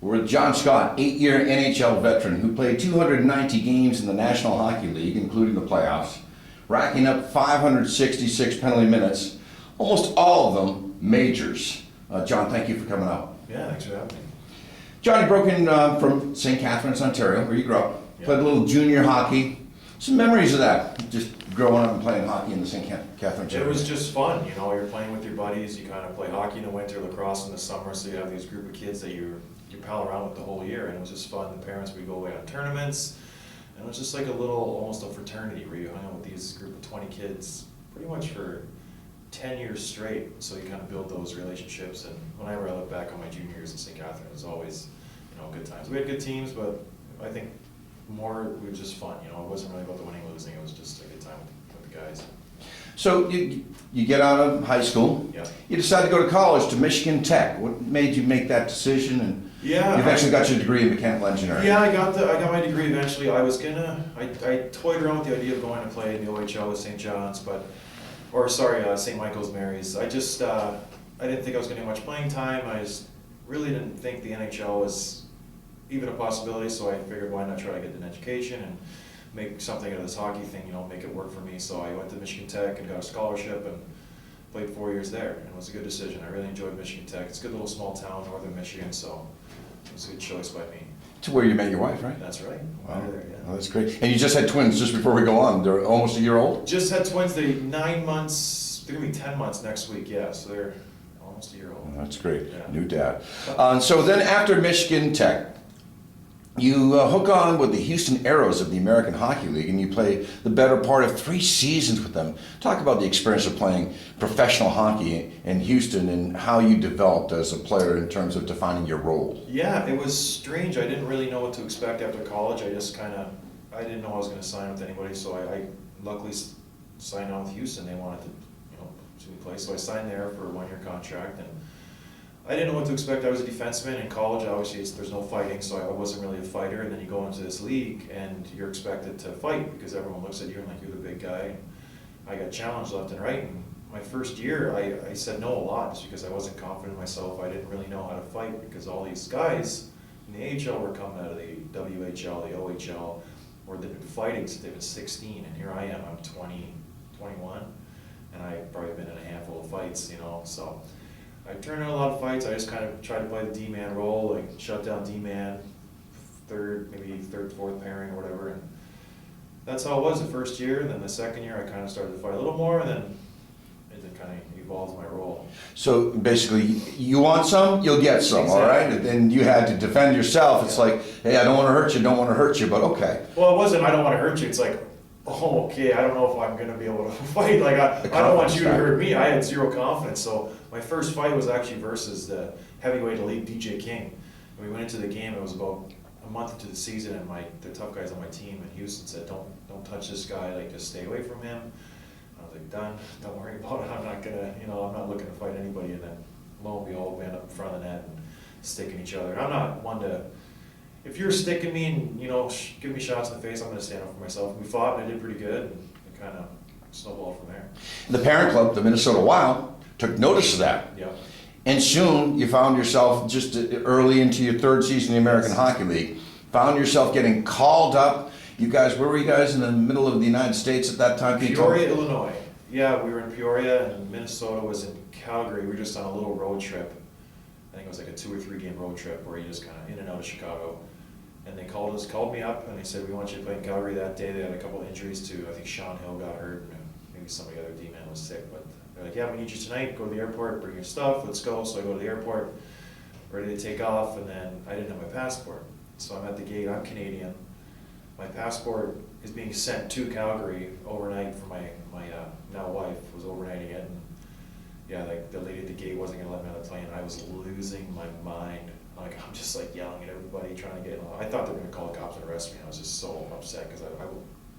We're with John Scott, 8-year NHL veteran who played 290 games in the National Hockey League, including the playoffs, racking up 566 penalty minutes, almost all of them majors. John, thank you for coming out. Yeah, thanks for having me. Johnny broke in from St. Catharines, Ontario, where you grew up. Yeah. Played a little junior hockey. Some memories of that, just growing up and playing hockey in the St. Catharines area. It was just fun, you know, you're playing with your buddies, you kind of play hockey in the winter, lacrosse in the summer, so you have these group of kids that you pal around with the whole year, and it was just fun. The parents would go away on tournaments, and it was just like a little, almost a fraternity where you hung out with these group of 20 kids pretty much for 10 years straight, so you kind of build those relationships. And whenever I look back on my junior years in St. Catharines, it was always, you know, good times. We had good teams, but I think more, it was just fun, you know, it wasn't really about the winning, losing, it was just a good time with the guys. So you get out of high school, Yeah. you decide to go to college to Michigan Tech. What made you make that decision? And Yeah. you eventually got your degree in mechanical engineering. Yeah, I got my degree eventually. I toyed around with the idea of going to play in the OHL with St. John's, St. Michael's Mary's. I didn't think I was going to get much playing time. I just really didn't think the NHL was even a possibility, so I figured why not try to get an education and make something out of this hockey thing, you know, make it work for me. So I went to Michigan Tech and got a scholarship and played 4 years there, and it was a good decision. I really enjoyed Michigan Tech. It's a good little small town, northern Michigan, so it was a good choice by me. To where you met your wife, right? That's right. Wow. There, yeah. Oh, that's great. And you just had twins just before we go on. They're almost a year old? Just had twins. They're 9 months, they're gonna be 10 months next week, yeah, so they're almost a year old. Oh, that's great. Yeah. New dad. So then after Michigan Tech, you hook on with the Houston Aeros of the American Hockey League, and you play the better part of 3 seasons with them. Talk about the experience of playing professional hockey in Houston and how you developed as a player in terms of defining your role. Yeah, it was strange. I didn't really know what to expect after college. I didn't know I was gonna sign with anybody, so I luckily signed on with Houston. They wanted to, you know, see me play, so I signed there for a 1-year contract, and I didn't know what to expect. I was a defenseman in college. Obviously, there's no fighting, so I wasn't really a fighter. And then you go into this league, and you're expected to fight because everyone looks at you and like you're the big guy. And I got challenged left and right. And my first year, I said no a lot just because I wasn't confident in myself. I didn't really know how to fight because all these guys in the AHL were coming out of the WHL, the OHL, or they've been fighting since they've been 16. And here I am, I'm 20, 21, and I've probably been in a handful of fights, you know, so. I turned in a lot of fights. I just kind of tried to play the D-man role, like shut down D-man, maybe third, fourth pairing or whatever. And that's how it was the first year. Then the second year, I kind of started to fight a little more, and then it kind of evolved my role. So basically, you want some, you'll get some, Exactly. all right? And then you had to defend yourself. It's Yeah. like, hey, I don't want to hurt you, but okay. Well, it wasn't, I don't want to hurt you. It's like, oh, okay, I don't know if I'm going to be able to fight. Like, I don't want you to hurt me. I had zero confidence. So my first fight was actually versus the heavyweight elite DJ King. And we went into the game. It was about a month into the season, and the tough guys on my team in Houston said, don't touch this guy. Like, just stay away from him. I was like, done. Don't worry about it. I'm not gonna, you know, I'm not looking to fight anybody. And then lo and behold, we end up in front of the net and sticking each other. I'm not one to. If you're sticking me and, you know, give me shots in the face, I'm going to stand up for myself. We fought, and I did pretty good, and it kind of snowballed from there. The parent club, the Minnesota Wild, took notice of that. Yeah. And soon you found yourself just early into your 3rd season in the American Yes. Hockey League, found yourself getting called up. You guys, where were you guys in the middle of the United States at that time? Peoria, Illinois. Yeah, we were in Peoria, and Minnesota was in Calgary. We were just on a little road trip. I think it was like a 2 or 3 game road trip where you just kind of in and out of Chicago. And they called me up, and they said, we want you to play in Calgary that day. They had a couple of injuries too. I think Sean Hill got hurt, and maybe somebody other D-man was sick. But they're like, yeah, we need you tonight. Go to the airport, bring your stuff, let's go. So I go to the airport, ready to take off, and then I didn't have my passport. So I'm at the gate, I'm Canadian. My passport is being sent to Calgary overnight for my now wife, was overnighting it. And yeah, like the lady at the gate wasn't gonna let me on the plane. I was losing my mind. Like, I'm just like yelling at everybody, trying to get. I thought they were gonna call the cops and arrest me. I was just so upset because I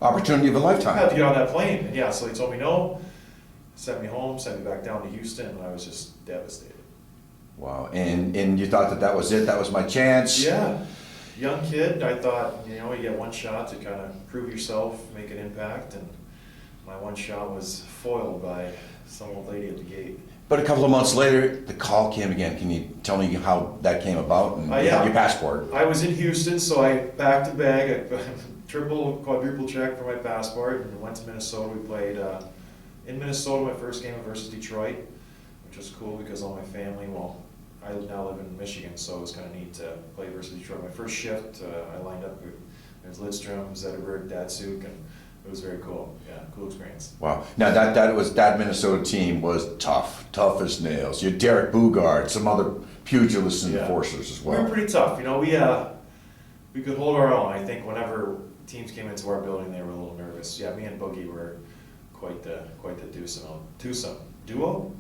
Opportunity of a lifetime. had to get on that plane. And yeah, so they told me no, sent me home, sent me back down to Houston, and I was just devastated. Wow, and you thought that was it, that was my chance? Yeah, young kid. I thought, you know, you get one shot to kind of prove yourself, make an impact, and my one shot was foiled by some old lady at the gate. But a couple of months later, the call came again. Can you tell me how that came about and you had your passport? I was in Houston, so I packed a bag, I triple, quadruple checked for my passport, and went to Minnesota. We played in Minnesota my first game versus Detroit, which was cool because all my family, well, I now live in Michigan, so it was kind of neat to play versus Detroit. My first shift, I lined up with Lidstrom, Zetterberg, Datsuk, and it was very cool. Yeah, cool experience. Wow. Now that Minnesota team was tough as nails. You had Derek Bugard, some other pugilists and enforcers as well. We were pretty tough. You know, we could hold our own. I think whenever teams came into our building, they were a little nervous. Yeah, me and Boogie were quite the twosome duo.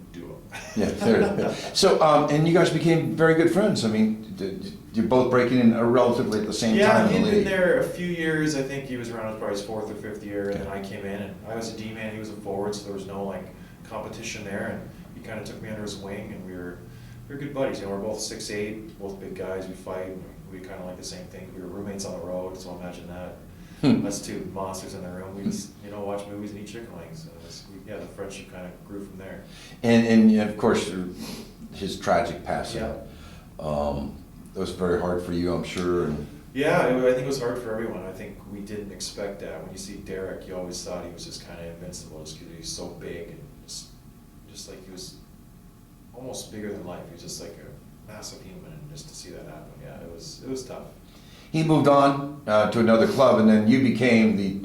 Yeah. There. So, and you guys became very good friends. I mean, you're both breaking in relatively at the same time in the league. Yeah, he'd been there a few years. I think he was around probably his fourth or fifth year, and then I came in, and I was a D-man, he was a forward, so there was no like competition there, and he kind of took me under his wing, and we were good buddies. You know, we're both 6'8", both big guys. We fight, and we kind of like the same thing. We were roommates on the road, so imagine that. Us two monsters in the room. We just, watch movies and eat chicken wings. And the friendship kind of grew from there. And of course, his tragic passing. It was very hard for you, I'm sure. And yeah, I think it was hard for everyone. I think we didn't expect that. When you see Derek, you always thought he was just kind of invincible, just because he was so big and just like he was almost bigger than life. He was just like a massive human, and just to see that happen, it was tough. He moved on to another club, and then you became the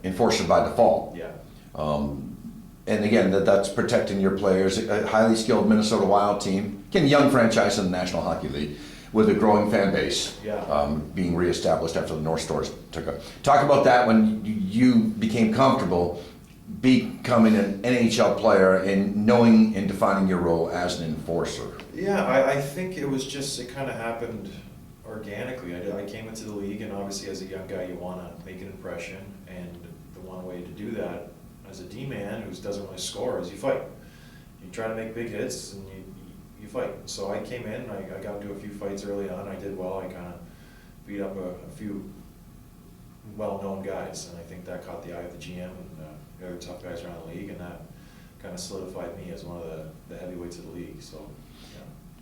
enforcer by default. Yeah. And again, that's protecting your players. A highly skilled Minnesota Wild team, again, a young franchise in the National Hockey League, with a growing fan base, being reestablished after the North Stars took up. Talk about that when you became comfortable becoming an NHL player and knowing and defining your role as an enforcer. Yeah, I think it was just, it kind of happened organically. I came into the league, and obviously as a young guy you want to make an impression, and the one way to do that as a D-man who doesn't really score is you fight. You try to make big hits, and you fight. So I came in, I got into a few fights early on, I did well, I kind of beat up a few well-known guys, and I think that caught the eye of the GM and the other tough guys around the league, and that kind of solidified me as one of the heavyweights of the league. So.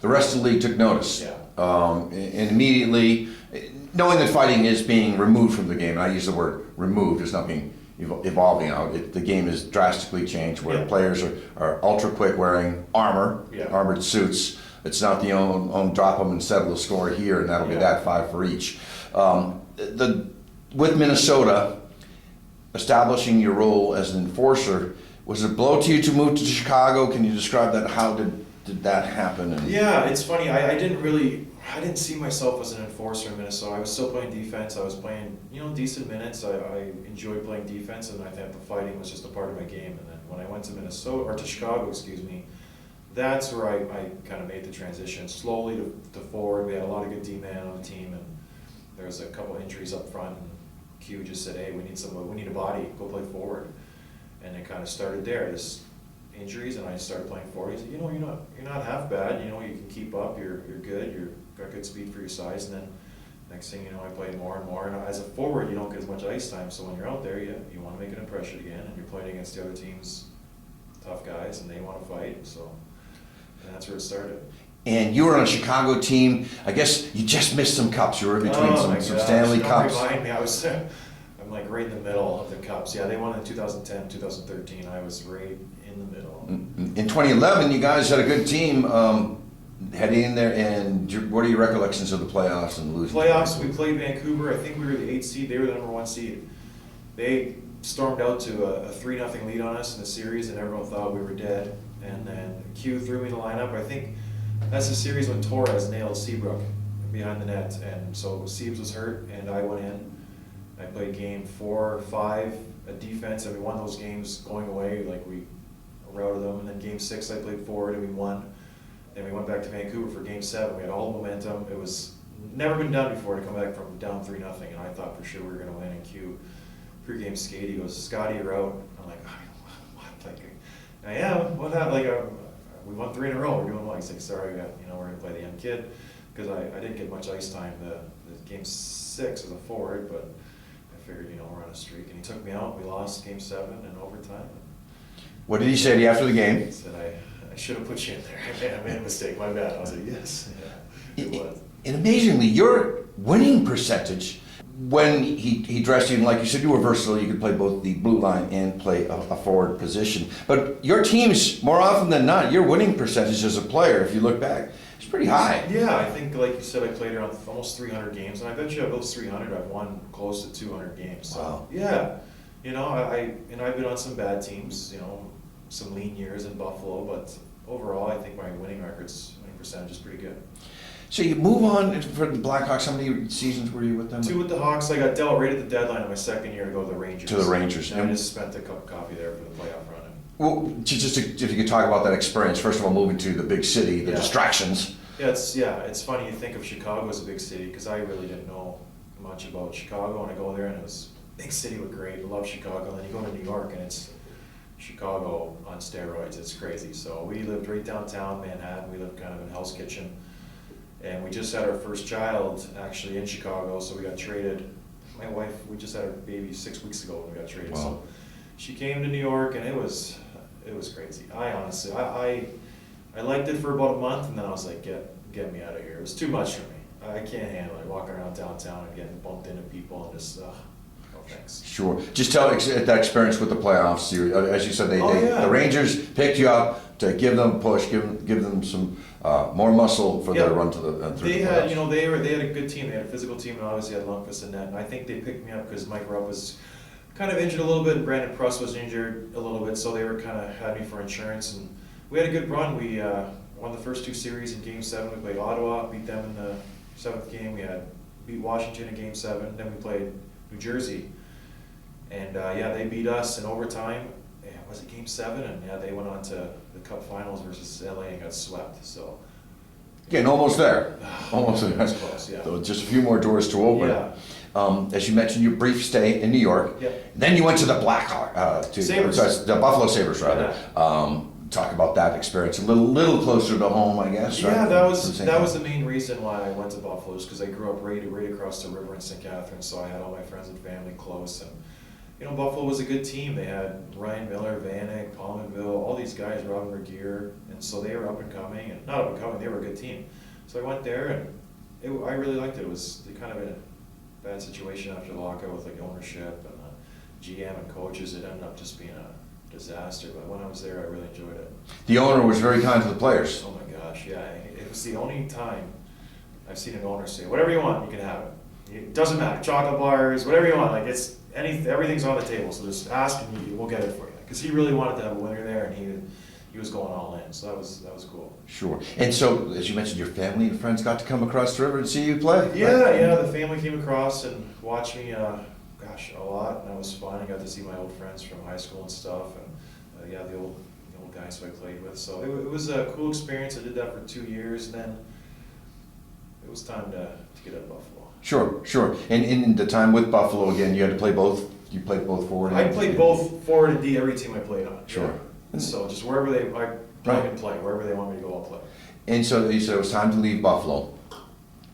The rest of the league took notice. Yeah. And immediately, knowing that fighting is being removed from the game, and I use the word removed, it's not being evolving out. The game is drastically changed, where players are ultra quick, wearing armored suits. It's not the own drop them and settle the score here, and that'll be that 5 for each. With Minnesota, establishing your role as an enforcer, was it a blow to you to move to Chicago? Can you describe that? How did that happen? Yeah, it's funny. I didn't see myself as an enforcer in Minnesota. I was still playing defense. I was playing, decent minutes. I enjoyed playing defense, and I thought the fighting was just a part of my game. And then when I went to Chicago, that's where I kind of made the transition slowly to forward. We had a lot of good D-man on the team, and there was a couple injuries up front. And Q just said, "Hey, we need a body. Go play forward." And it kind of started there. Just injuries, and I started playing forward. He said, "You're not half bad. You can keep up. You're good. You've got good speed for your size." And then next thing you know, I played more and more. And as a forward, you don't get as much ice time. So when you're out there, you want to make an impression again, and you're playing against the other team's tough guys, and they want to fight. So that's where it started. And you were on a Chicago team. I guess you just missed some cups. You were between some Stanley Cups. Don't remind me. I'm like right in the middle of the cups. Yeah, they won in 2010, 2013. I was right in the middle. In 2011, you guys had a good team heading in there. And what are your recollections of the playoffs and losing? Playoffs, we played Vancouver. I think we were the 8th seed. They were the number 1 seed. They stormed out to a 3-0 lead on us in the series, and everyone thought we were dead. And then Q threw me in the lineup. I think that's the series when Torres nailed Seabrook behind the net, and so Seabs was hurt, and I went in. I played game 4, 5 at defense, and we won those games going away. Like we routed them, and then game 6 I played forward, and we won. Then we went back to Vancouver for game 7. We had all the momentum. It was never been done before to come back from down 3-0, and I thought for sure we were going to win. And Q pre-game skate, he goes, "Scotty, you're out." I'm like, "What?" Like, I am. What happened? Like, we won 3 in a row. We're doing well. He's like, "Sorry, we're going to play the young kid," because I didn't get much ice time the game 6 as a forward, but I figured, we're on a streak. And he took me out. We lost game 7 in overtime. What did he say to you after the game? He said, I should have put you in there. I made a mistake, my bad. I was like, yes, yeah, it was. And amazingly, your winning percentage, when he dressed you, and like you said, you were versatile. You could play both the blue line and play a forward position. But your teams, more often than not, your winning percentage as a player, if you look back, is pretty high. Yeah, I think, like you said, I played around almost 300 games, and I bet you of those 300, I've won close to 200 games. So, Wow. yeah, you know, I've been on some bad teams, you know, some lean years in Buffalo, but overall, I think my winning percentage is pretty good. So you move on for the Blackhawks. How many seasons were you with them? 2 with the Hawks. I got dealt right at the deadline of my second year to go to the Rangers. To the Rangers. And I just spent a cup of coffee there for the playoff run. Well, if you could talk about that experience. First of all, moving to the big city, the distractions. Yeah, it's funny you think of Chicago as a big city because I really didn't know much about Chicago, and I go there and it was big city, looked great. I love Chicago. And then you go to New York and it's Chicago on steroids. It's crazy. So we lived right downtown Manhattan. We lived kind of in Hell's Kitchen. And we just had our first child actually in Chicago, so we got traded. My wife, we just had our baby 6 weeks ago when we got traded. Wow. So she came to New York, and it was crazy. I honestly, I liked it for about a month, and then I was like, get me out of here. It was too much for me. I can't handle it, walking around downtown and getting bumped into people and just, no thanks. Sure. Just tell that experience with the playoffs. As you said, the Rangers picked you up to give them a push, give them some more muscle for their run to the through they the had, playoffs. you know, they had a good team. They had a physical team, and obviously had Lundqvist in net. And I think they picked me up because Mike Rupp was kind of injured a little bit, and Brandon Pruss was injured a little bit, so they were kind of had me for insurance. And we had a good run. We won the first 2 series in Game 7. We played Ottawa, beat them in the 7th game. We had beat Washington in Game 7. Then we played New Jersey, and they beat us in overtime. Yeah, was it Game 7? And they went on to the Cup Finals versus LA and got swept. So. Getting almost there. Almost there. That's close, yeah. So just a few more doors to open. Yeah. As you mentioned, your brief stay in New York. Yep. Then you went to the Sabres. The Buffalo Sabres, rather. Talk about that experience. A little closer to home, I guess. Yeah, right? that was the main reason why I went to Buffalo, is because I grew up right across the river in St. Catharines, so I had all my friends and family close. And you know, Buffalo was a good team. They had Ryan Miller, Vanek, Palmerville, all these guys, Robin Regier, and so they were up and coming, and not up and coming, they were a good team. So I went there, and I really liked it. It was kind of in a bad situation after the lockout with like ownership and GM and coaches. It ended up just being a disaster, but when I was there, I really enjoyed it. The owner was very kind to the players. Oh my gosh, yeah. It was the only time I've seen an owner say, whatever you want, you can have it. It doesn't matter, chocolate bars, whatever you want. Like everything's on the table, so just ask and we'll get it for you. Because he really wanted to have a winner there, and he was going all in, so that was cool. Sure. And so, as you mentioned, your family and friends got to come across the river and see you play. Yeah, the family came across and watched me, a lot, and that was fun. I got to see my old friends from high school and stuff, and the old guys who I played with. So it was a cool experience. I did that for 2 years, and then it was time to get out of Buffalo. Sure. And in the time with Buffalo, again, you had to play both. You played both forward. I played both forward and D every team I played on. Sure. Yeah. So just wherever I can play, wherever they want me to go, I'll play. And so you said it was time to leave Buffalo.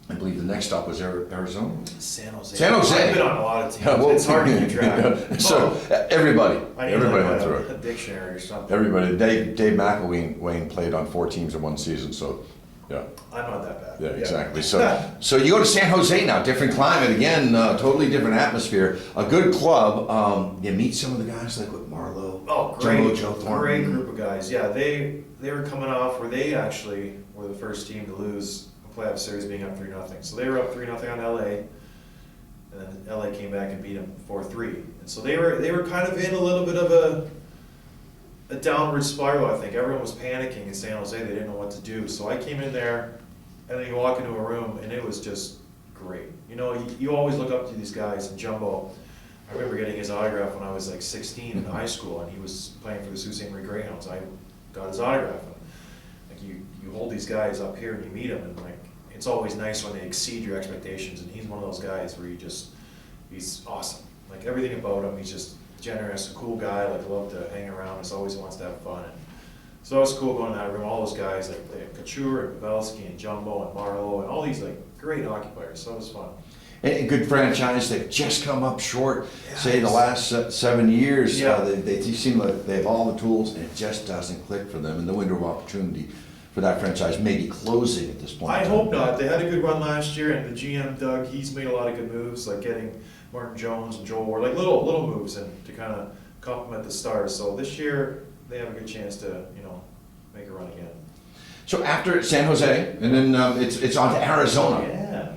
I believe the next stop was Arizona. San Jose. San Jose. I've been on a lot of teams. It's hard to keep track. So everybody I need went through a it. dictionary or something. Everybody. Dave McElwain played on 4 teams in one season, so yeah. I'm not that bad. Yeah, exactly. So you go to San Jose now, different climate again, totally different atmosphere. A good club. You meet some of the guys like with Marlowe. Oh, great! Jumbo, Joe Thornton. Great group of guys. Yeah, they were coming off where they actually were the first team to lose a playoff series, being up 3-0. So they were up 3-0 on LA, and then LA came back and beat them 4-3. And so they were kind of in a little bit of a downward spiral. I think everyone was panicking in San Jose. They didn't know what to do. So I came in there, and then you walk into a room, and it was just great. You know, you always look up to these guys. And Jumbo, I remember getting his autograph when I was like 16 in high school, and he was playing for the Sault Ste. Marie Greyhounds. I got his autograph. And, like you hold these guys up here and you meet them, and like it's always nice when they exceed your expectations. And he's one of those guys where he's awesome. Like everything about him, he's just generous, a cool guy. Like love to hang around. Just always wants to have fun. And so it was cool going in that room. All those guys like Couture and Pavelski and Jumbo and Marlowe and all these like great hockey players. So it was fun. a good franchise. They've just come up short, say the Yes. last 7 years. Yeah. They seem like they have all the tools, and it just doesn't click for them. And the window of opportunity for that franchise may be closing at this point. I in time. hope not. They had a good run last year, and the GM Doug, he's made a lot of good moves, like getting Martin Jones and Joel Ward, like little moves, and to kind of complement the stars. So this year they have a good chance to make a run again. So after San Jose, and then it's on to Arizona. Yeah.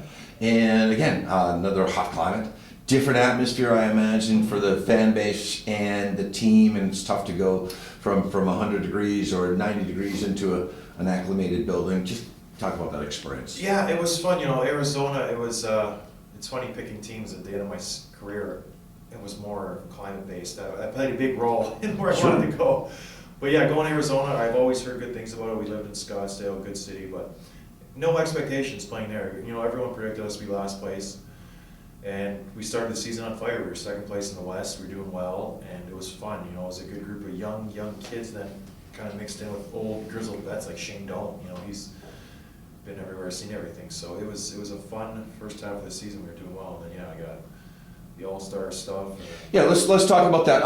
And again, another hot climate, different atmosphere, I imagine, for the fan base and the team. And it's tough to go from 100 degrees or 90 degrees into an acclimated building. Just talk about that experience. Yeah, it was fun. Arizona. It was. It's funny picking teams at the end of my career. It was more climate based. I played a big role in where I wanted to go. But yeah, going to Arizona, I've always heard good things about it. We lived in Scottsdale, good city, but no expectations playing there. Everyone predicted us to be last place, and we started the season on fire. We were second place in the West. We were doing well, and it was fun. It was a good group of young kids, then kind of mixed in with old grizzled vets like Shane Doan. He's been everywhere, seen everything. So it was a fun first half of the season. We were doing well, and then I got the All-Star stuff. Yeah, let's talk about that.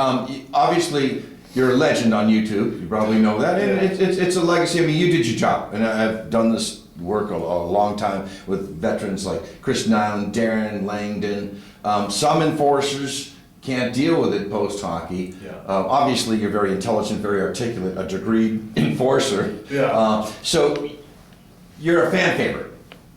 Obviously, you're a legend on YouTube. You probably know that, and it's a legacy. I mean, you did your job, and I've done this work a long time with veterans like Chris Nyland, Darren Langdon. Some enforcers can't deal with it post hockey. Yeah. Obviously, you're very intelligent, very articulate, a degreed enforcer. Yeah. So you're a fan favorite,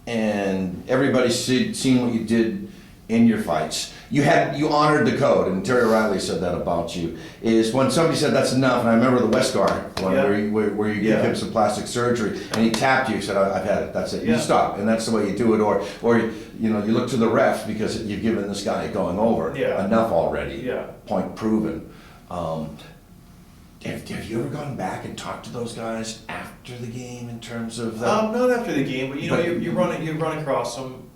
and everybody's seen what you did in your fights. You honored the code, and Terry O'Reilly said that about you. Is when somebody said that's enough, and I remember the Westgar one where you gave him some plastic surgery, and he tapped you, said I've had it, that's it. You stop, and that's the way you do it. Or you look to the ref because you've given this guy going over enough already. Yeah. Point proven. Have you ever gone back and talked to those guys after the game in terms of that? Not after the game, but you run across them,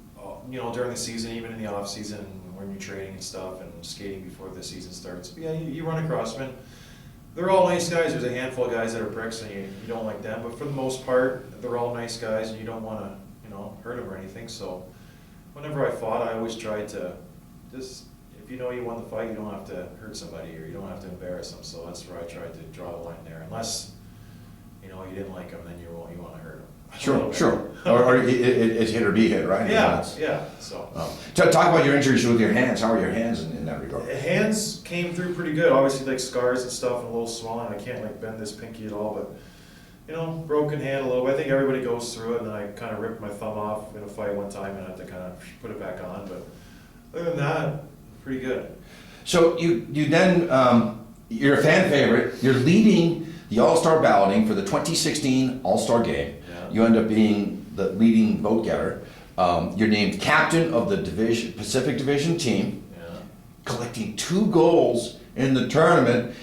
during the season, even in the off season when you're training and stuff and skating before the season starts. But yeah, you run across them. And they're all nice guys. There's a handful of guys that are pricks and you don't like them, but for the most part, they're all nice guys and you don't want to hurt them or anything. So whenever I fought, I always tried to just, if you won the fight, you don't have to hurt somebody or you don't have to embarrass them. So that's where I tried to draw the line there. Unless you didn't like them, then you want to hurt them. Sure. or it's hit or be hit, right? Yeah. So talk about your injuries with your hands. How are your hands in that regard? hands came through pretty good. Obviously, like scars and stuff, and a little swelling. I can't bend this pinky at all, but broken hand a little bit. I think everybody goes through it. And then I kind of ripped my thumb off in a fight one time, and I had to kind of put it back on. But other than that, pretty good. So you then you're a fan favorite. You're leading the All-Star balloting for the 2016 All-Star Game. Yeah. You end up being the leading vote getter. You're named captain of the Pacific Division team, collecting 2 goals in the tournament.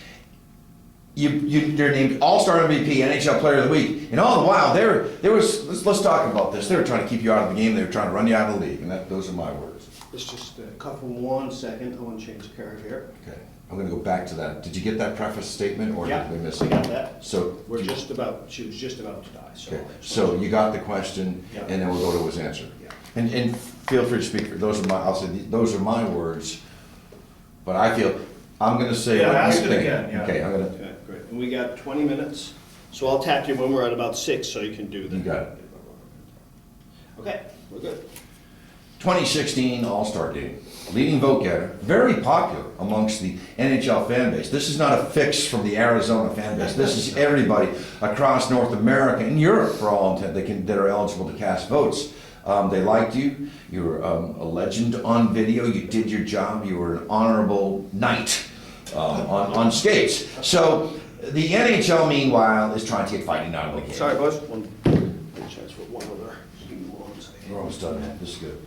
You're named All-Star MVP, NHL Player of the Week, and all the while there was. Let's talk about this. They were trying to keep you out of the game. They were trying to run you out of the league, and those are my words. Let's just cut for 1 second. I want to change the card here. Okay, I'm going to go back to that. Did you get that preface statement, or did we miss it? I got that. So She was just about to die. So, okay. So you got the question, Yeah. and then we'll go to his answer. Yeah. And feel free to speak. I'll say those are my words, but I feel I'm going to say Yeah, what ask you it think. again, yeah. Okay, I'm going to. Okay, great. And we got 20 minutes. So I'll tap you when we're at about 6, so you can do that. You got it. Okay, we're good. 2016 All-Star Game. Leading vote getter, very popular amongst the NHL fan base. This is not a fix from the Arizona fan base. This is everybody across North America and Europe, for all intent, that are eligible to cast votes. They liked you. You were a legend on video. You did your job. You were an honorable knight on skates. So the NHL, meanwhile, is trying to get fighting out of the game. Sorry, boys. One chance for one other. We're almost done, man. This is good.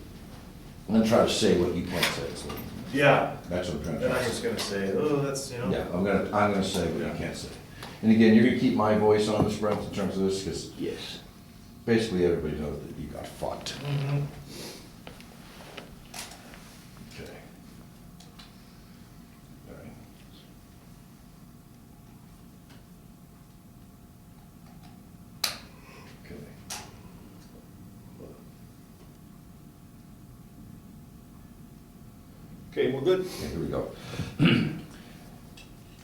I'm going to try to say what you can't say. So Yeah. that's what I'm trying to Then say. I was gonna say, that's Yeah, I'm gonna say what you can't say. And again, you're gonna keep my voice on this, Brent, in terms of this, because Yes. basically everybody knows that you got fucked. Mhm. Okay. All right. Okay. Okay, we're good. Okay, here we go.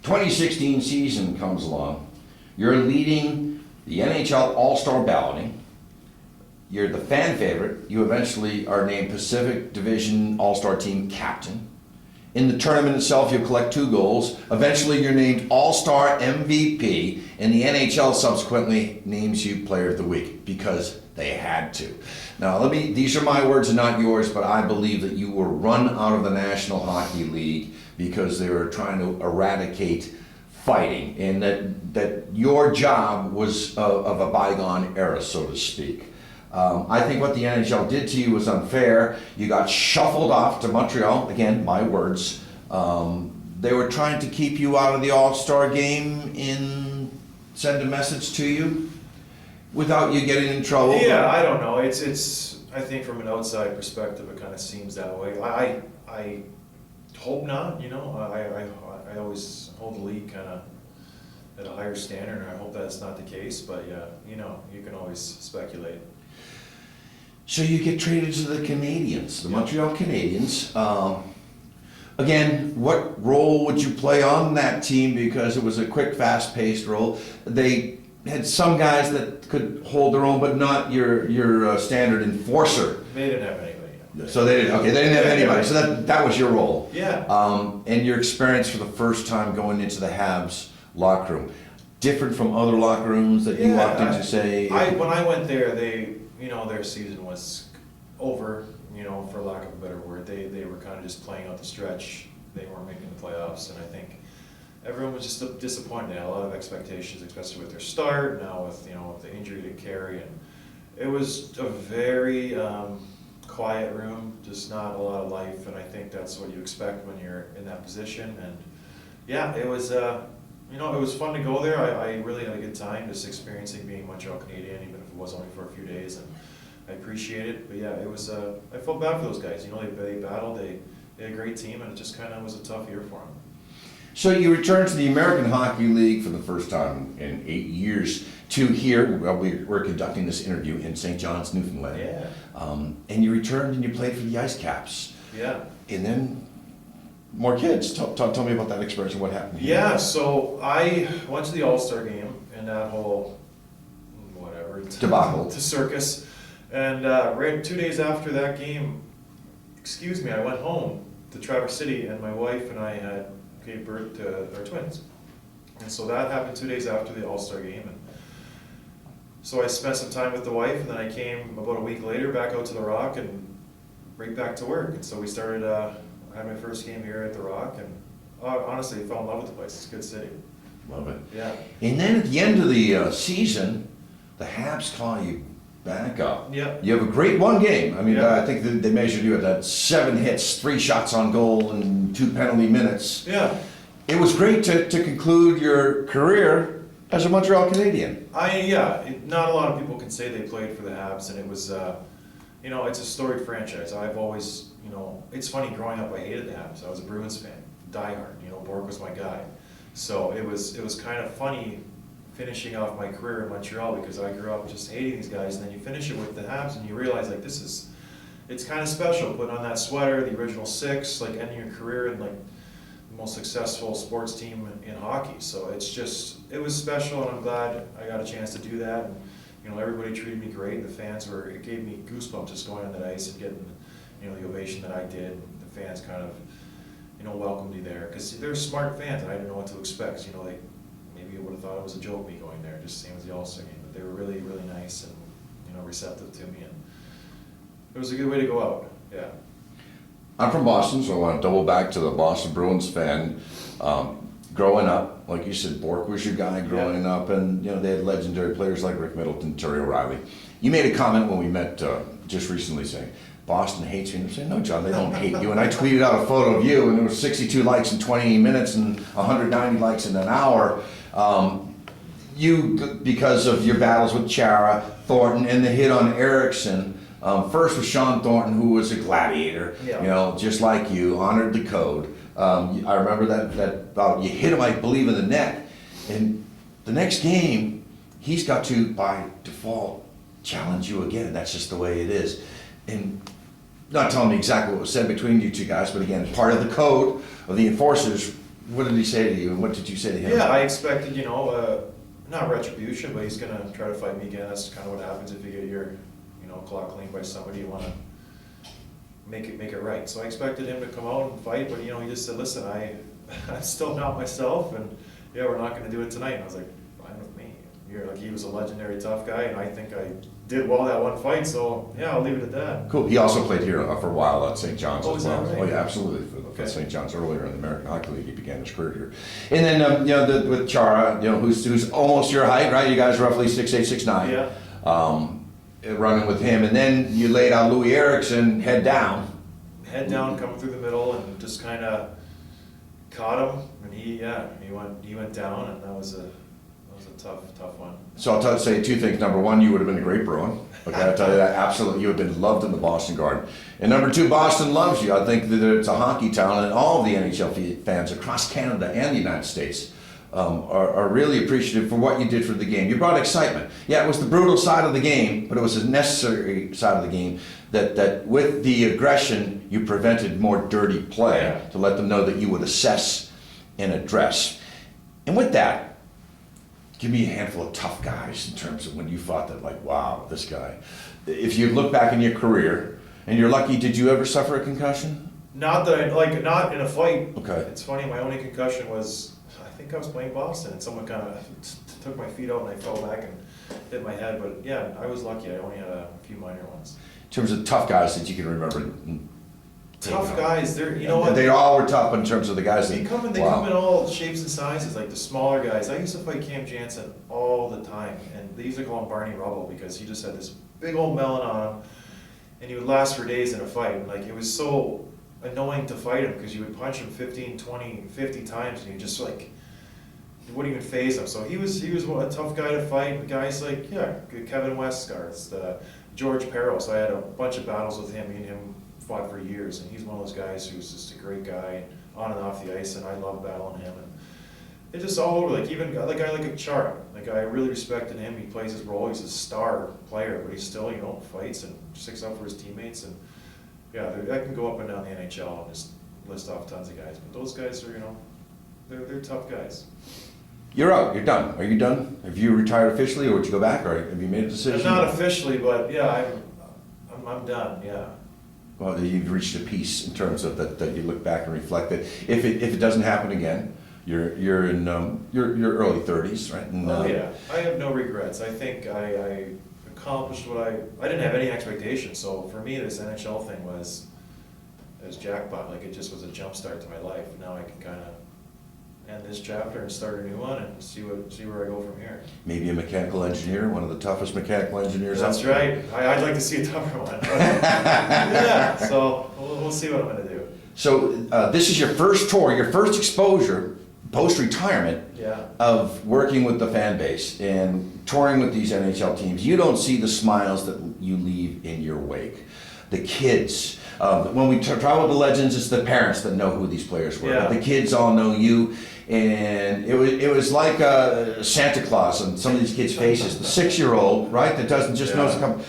2016 season comes along. You're leading the NHL All-Star balloting. You're the fan favorite. You eventually are named Pacific Division All-Star Team captain. In the tournament itself, you'll collect 2 goals. Eventually, you're named All-Star MVP, and the NHL subsequently names you Player of the Week because they had to. Now, these are my words and not yours, but I believe that you were run out of the National Hockey League because they were trying to eradicate fighting, and that your job was of a bygone era, so to speak. I think what the NHL did to you was unfair. You got shuffled off to Montreal. Again, my words. They were trying to keep you out of the All-Star game and send a message to you without you getting in trouble. Yeah, I don't know. It's. I think from an outside perspective, it kind of seems that way. I hope not. You know, I always hold the league kind of at a higher standard, and I hope that's not the case. But yeah, you know, you can always speculate. So you get traded to the Canadiens, the Montreal Canadiens. Again, what role would you play on that team? Because it was a quick, fast-paced role. They had some guys that could hold their own, but not your standard enforcer. They didn't have anybody. So they didn't. Okay, they didn't have anybody. So that was your role. Yeah. And your experience for the first time going into the Habs locker room, different from other locker rooms that you walked into. Say, when I went there, their season was over, for lack of a better word. They were kind of just playing out the stretch. They weren't making the playoffs, and I think everyone was just disappointed. They had a lot of expectations, especially with their start, now with the injury to Carey, and it was a very quiet room, just not a lot of life, and I think that's what you expect when you're in that position. And yeah, it was it was fun to go there. I really had a good time just experiencing being a Montreal Canadian, even if it was only for a few days, and I appreciate it. But yeah, it was. I felt bad for those guys. They battled. They had a great team, and it just kind of was a tough year for them. So you returned to the American Hockey League for the first time in 8 years to here. Well, we're conducting this interview in St. John's, Newfoundland. Yeah. And you returned and you played for the Ice Caps. Yeah. And then more kids. Tell me about that experience and what happened. Yeah, so I went to the All-Star game and that whole, debacle. To circus. And right 2 days after that game, I went home to Traverse City, and my wife and I gave birth to our twins. And so that happened 2 days after the All-Star game. And so I spent some time with the wife, and then I came about a week later back out to the Rock and right back to work. And so we started, I had my first game here at the Rock, and honestly, I fell in love with the place. It's a good city. Love it. Yeah. And then at the end of the season, the Habs call you back up. Yeah. You have a great one game. I mean, Yeah. I think they measured you at that 7 hits, 3 shots on goal, and 2 penalty minutes. Yeah. It was great to conclude your career as a Montreal Canadian. Not a lot of people can say they played for the Habs, and it was, it's a storied franchise. I've always, it's funny, growing up I hated the Habs. I was a Bruins fan, diehard. Bork was my guy. So it was kind of funny finishing off my career in Montreal, because I grew up just hating these guys, and then you finish it with the Habs and you realize it's kind of special, putting on that sweater, the original 6, like ending your career in like the most successful sports team in hockey. So it was special, and I'm glad I got a chance to do that. And everybody treated me great. It gave me goosebumps just going on that ice and getting the ovation that I did. The fans kind of welcomed me there, because they're smart fans, and I didn't know what to expect. Maybe you would have thought it was a joke, me going there, just same as the All-Star game. But they were really, really nice and receptive to me, and it was a good way to go out. Yeah. I'm from Boston, so I want to double back to the Boston Bruins fan. Growing up, like you said, Bork was your guy growing up, and they had legendary players like Rick Middleton, Terry O'Reilly. You made a comment when we met just recently saying, Boston hates me. And I'm saying, no, John, they don't hate you. And I tweeted out a photo of you, and there was 62 likes in 20 minutes and 190 likes in an hour. You, because of your battles with Chara, Thornton, and the hit on Erickson, first with Sean Thornton, who was a gladiator, just like you, honored the code. I remember that you hit him, I believe, in the neck. And the next game, he's got to, by default, challenge you again. That's just the way it is. And not telling me exactly what was said between you two guys, but again, part of the code of the enforcers. What did he say to you, and what did you say to him? Yeah, I expected, not retribution, but he's gonna try to fight me again. That's kind of what happens if you get your, clock cleaned by somebody. You wanna make it right. So I expected him to come out and fight, but he just said, listen, I'm still not myself, and yeah, we're not gonna do it tonight. And I was like, fine with me. He was a legendary tough guy, and I think I did well that one fight, so yeah, I'll leave it at that. Cool. He also played here for a while at St. John's Oh, as is that well. right? Oh yeah, absolutely. For Okay. St. John's earlier in the American Hockey League, he began his career here. And then with Chara, who's almost your height, right? You guys are roughly 6'8", 6'9". Yeah. Running with him, and then you laid out Louis Erickson head down. Head down, coming through the middle, and just kind of caught him, and he went down, and that was a tough one. So I'll say two things. Number one, you would have been a great Bruin. Okay, I'll tell you that, absolutely. You would have been loved in the Boston Garden. And number two, Boston loves you. I think that it's a hockey town, and all of the NHL fans across Canada and the United States are really appreciative for what you did for the game. You brought excitement. Yeah, it was the brutal side of the game, but it was a necessary side of the game that with the aggression, you prevented more dirty play Yeah. to let them know that you would assess and address. And with that, give me a handful of tough guys in terms of when you thought that, like, wow, this guy. If you look back in your career, and you're lucky, did you ever suffer a concussion? Not not in a fight. Okay. It's funny, my only concussion was, I think I was playing Boston, and someone kind of took my feet out, and I fell back and hit my head, but yeah, I was lucky, I only had a few minor ones. In terms of tough guys that you can remember. Tough guys, you know what? They all were tough in terms of the guys that. They come in all shapes and sizes, like the smaller guys. I used to fight Cam Jansen all the time, and they used to call him Barney Rubble because he just had this big old melon on him, and he would last for days in a fight. And, like, it was so annoying to fight him because you would punch him 15, 20, 50 times, and you just it wouldn't even faze him. So he was a tough guy to fight. Guys like Kevin Westgarth, George Peros. I had a bunch of battles with him. Me and him fought for years, and he's one of those guys who's just a great guy on and off the ice, and I love battling him. And it's just all over. Like, even a guy like a Chara, I really respected him. He plays his role. He's a star player, but he still fights and sticks up for his teammates. And yeah, I can go up and down the NHL and just list off tons of guys, but those guys are they're tough guys. You're out. You're done. Are you done? Have you retired officially, or would you go back, or have you made a decision? Not officially, but yeah, I'm done. Yeah. Well, you've reached a peace in terms of that you look back and reflect that if it doesn't happen again, you're in your early 30s, right? And, yeah, I have no regrets. I think I accomplished what I didn't have any expectations. So for me, this NHL thing was jackpot. Like, it just was a jump start to my life. Now I can kind of end this chapter and start a new one and see where I go from here. Maybe a mechanical engineer, one of the toughest mechanical engineers. That's right. I'd like to see a tougher one. Yeah, so we'll see what I'm going to do. So this is your first tour, your first exposure post-retirement Yeah. of working with the fan base and touring with these NHL teams. You don't see the smiles that you leave in your wake. The kids, when we travel with the legends, it's the parents that know who these players were. Yeah. But the kids all know you, and it was like Santa Claus on some of these kids' faces. The 6-year-old, right, that doesn't just know to come.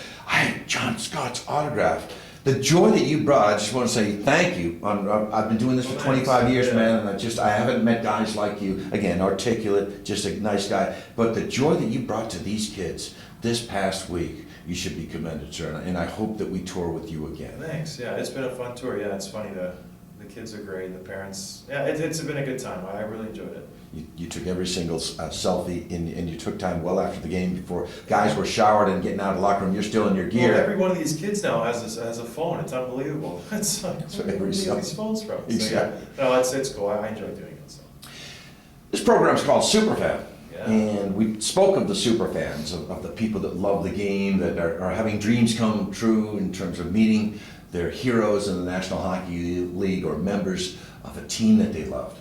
John Scott's autograph. The joy that you brought, I just want to say thank you. I've been doing this for 25 years, Yeah. man, and I haven't met guys like you. Again, articulate, just a nice guy. But the joy that you brought to these kids this past week, you should be commended, sir. And I hope that we tour with you again. Thanks. Yeah, it's been a fun tour. Yeah, it's funny. The kids are great. The parents. Yeah, it's been a good time. I really enjoyed it. You took every single selfie, and you took time well after the game before guys were showered and getting out of the locker room. You're still in your gear. Well, every one of these kids now has a phone. It's unbelievable. It's like, So where do every you get self- these phones from? Exactly. So, yeah. No, it's cool. I enjoy doing it. So. This program is called Superfan. Yeah. And we spoke of the superfans, of the people that love the game, that are having dreams come true in terms of meeting their heroes in the National Hockey League or members of a team that they loved.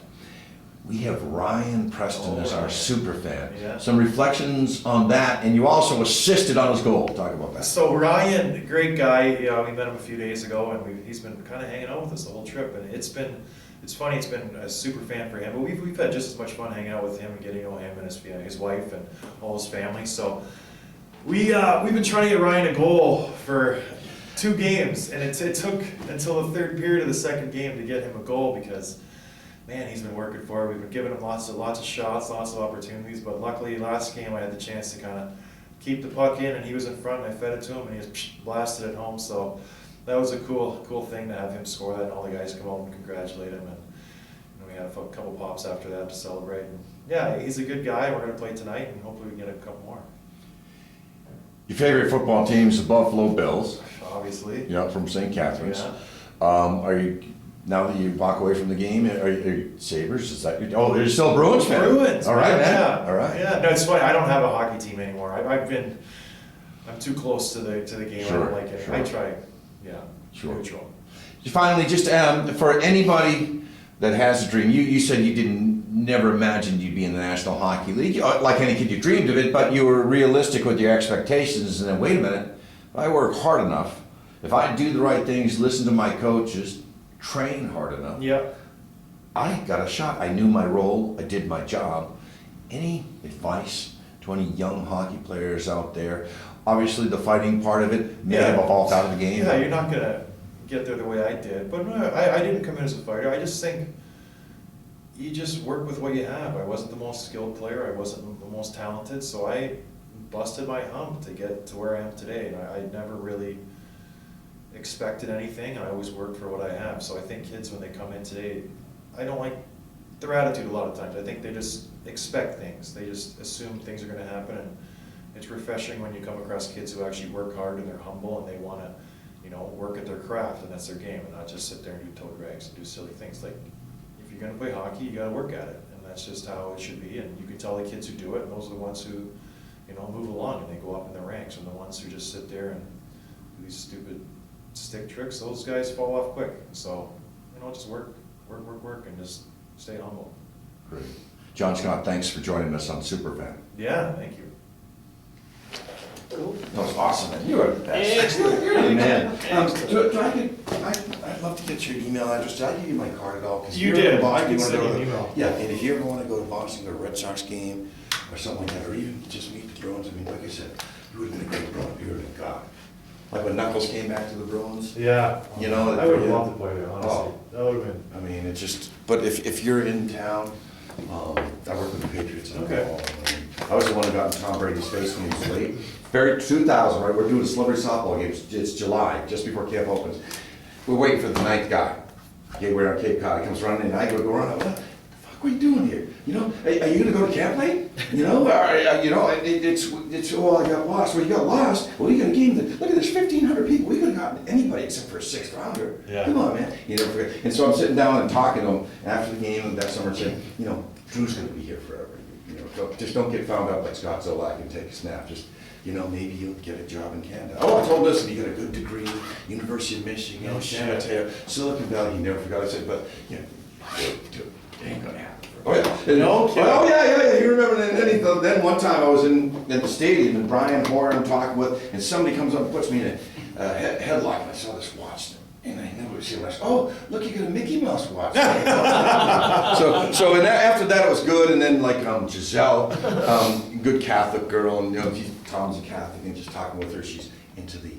We have Ryan Preston as our superfan. Yeah. Some reflections on that, and you also assisted on his goal. Talk about that. So Ryan, great guy. We met him a few days ago, and he's been kind of hanging out with us the whole trip, and it's funny. It's been a super fan for him, but we've had just as much fun hanging out with him and getting to know him and his wife and all his family. So we've been trying to get Ryan a goal for 2 games, and it took until the 3rd period of the 2nd game to get him a goal because, man, he's been working for it. We've been giving him lots of shots, lots of opportunities, but luckily last game I had the chance to kind of keep the puck in, and he was in front, and I fed it to him, and he just blasted it home. So that was a cool thing to have him score that, and all the guys come out and congratulate him, and we had a couple pops after that to celebrate. And yeah, he's a good guy. We're going to play tonight, and hopefully we can get a couple more. Your favorite football team is the Buffalo Bills. Obviously. Yeah, from St. Catharines. Yeah. Are you, now that you walk away from the game, are you Sabres? Is that your, oh, you're still a Bruins fan? Bruins. All right, man. Yeah. All right. Yeah. No, it's funny. I don't have a hockey team anymore. I'm too close to the game. Sure, I don't like it. sure. I try. Yeah. Sure. Neutral. Finally, just for anybody that has a dream, you said you never imagined you'd be in the National Hockey League. Like any kid, you dreamed of it, but you were realistic with your expectations. And then, wait a minute, if I work hard enough, if I do the right things, listen to my coaches, train hard enough, Yep. I got a shot. I knew my role. I did my job. Any advice to any young hockey players out there? Obviously, the fighting part of it may have evolved out of the game. Yeah, you're not gonna get there the way I did, but no, I didn't come in as a fighter. I just think you just work with what you have. I wasn't the most skilled player. I wasn't the most talented, so I busted my hump to get to where I am today. And I never really expected anything, and I always worked for what I have. So I think kids, when they come in today, I don't like their attitude a lot of times. I think they just expect things. They just assume things are gonna happen, and it's refreshing when you come across kids who actually work hard and they're humble and they wanna, work at their craft, and that's their game, and not just sit there and do toe drags and do silly things. Like, if you're gonna play hockey, you gotta work at it, and that's just how it should be. And you can tell the kids who do it, and those are the ones who, move along and they go up in the ranks, and the ones who just sit there and do these stupid stick tricks, those guys fall off quick. So, just work, and just stay humble. Great. John Scott, thanks for joining us on Superfan. Yeah, thank you. Cool. That was awesome, man. You are the best. Excellent. You're the man. Excellent. I'd love to get your email address. Did I give you my card at all? 'Cause You if you're did. in Boston, I you can wanna send go you to an email. Yeah, and if you ever want to go to Boston, go to a Red Sox game or something like that, or even just meet the Bruins, I mean, like I said, you would have been a great Bruin. You would have been God. Like when Knuckles came back to the Bruins. Yeah. You know, I would have loved to play there, honestly. Oh. That would have been. I mean, it's just, but if you're in town, I work with the Patriots. And Okay. I was the one who got in Tom Brady's face when he was late. Very 2000, right? We're doing a celebrity softball game. It's July, just before camp opens. We're waiting for the 9th guy. Okay, we're on Cape Cod. He comes running in. I go run. What the fuck are you doing here? Are you gonna go to camp late? Oh, I got lost. Well, you got lost. Well, you got a game. Look at this, 1,500 people. We could have gotten anybody except for a 6th rounder. Yeah. Come on, man. You never forget. And so I'm sitting down and talking to him after the game that summer, saying, Drew's gonna be here forever. Just don't get found out like Scott Zolak and take a snap. Just, maybe you'll get a job in Canada. Oh, I told this, and you got a good degree, University of Michigan, San Mateo, Silicon Valley. He never forgot. I said, but it ain't gonna happen. Oh yeah. No kidding. Oh yeah. You remember then one time I was in the stadium and Brian Hoyer I'm talking with, and somebody comes up and puts me in a headlock, and I saw this watch. And I knew it was him. I said, "Oh, look, you got a Mickey Mouse watch." So after that, it was good. And then Giselle, good Catholic girl, and Tom's a Catholic, and just talking with her, she's into the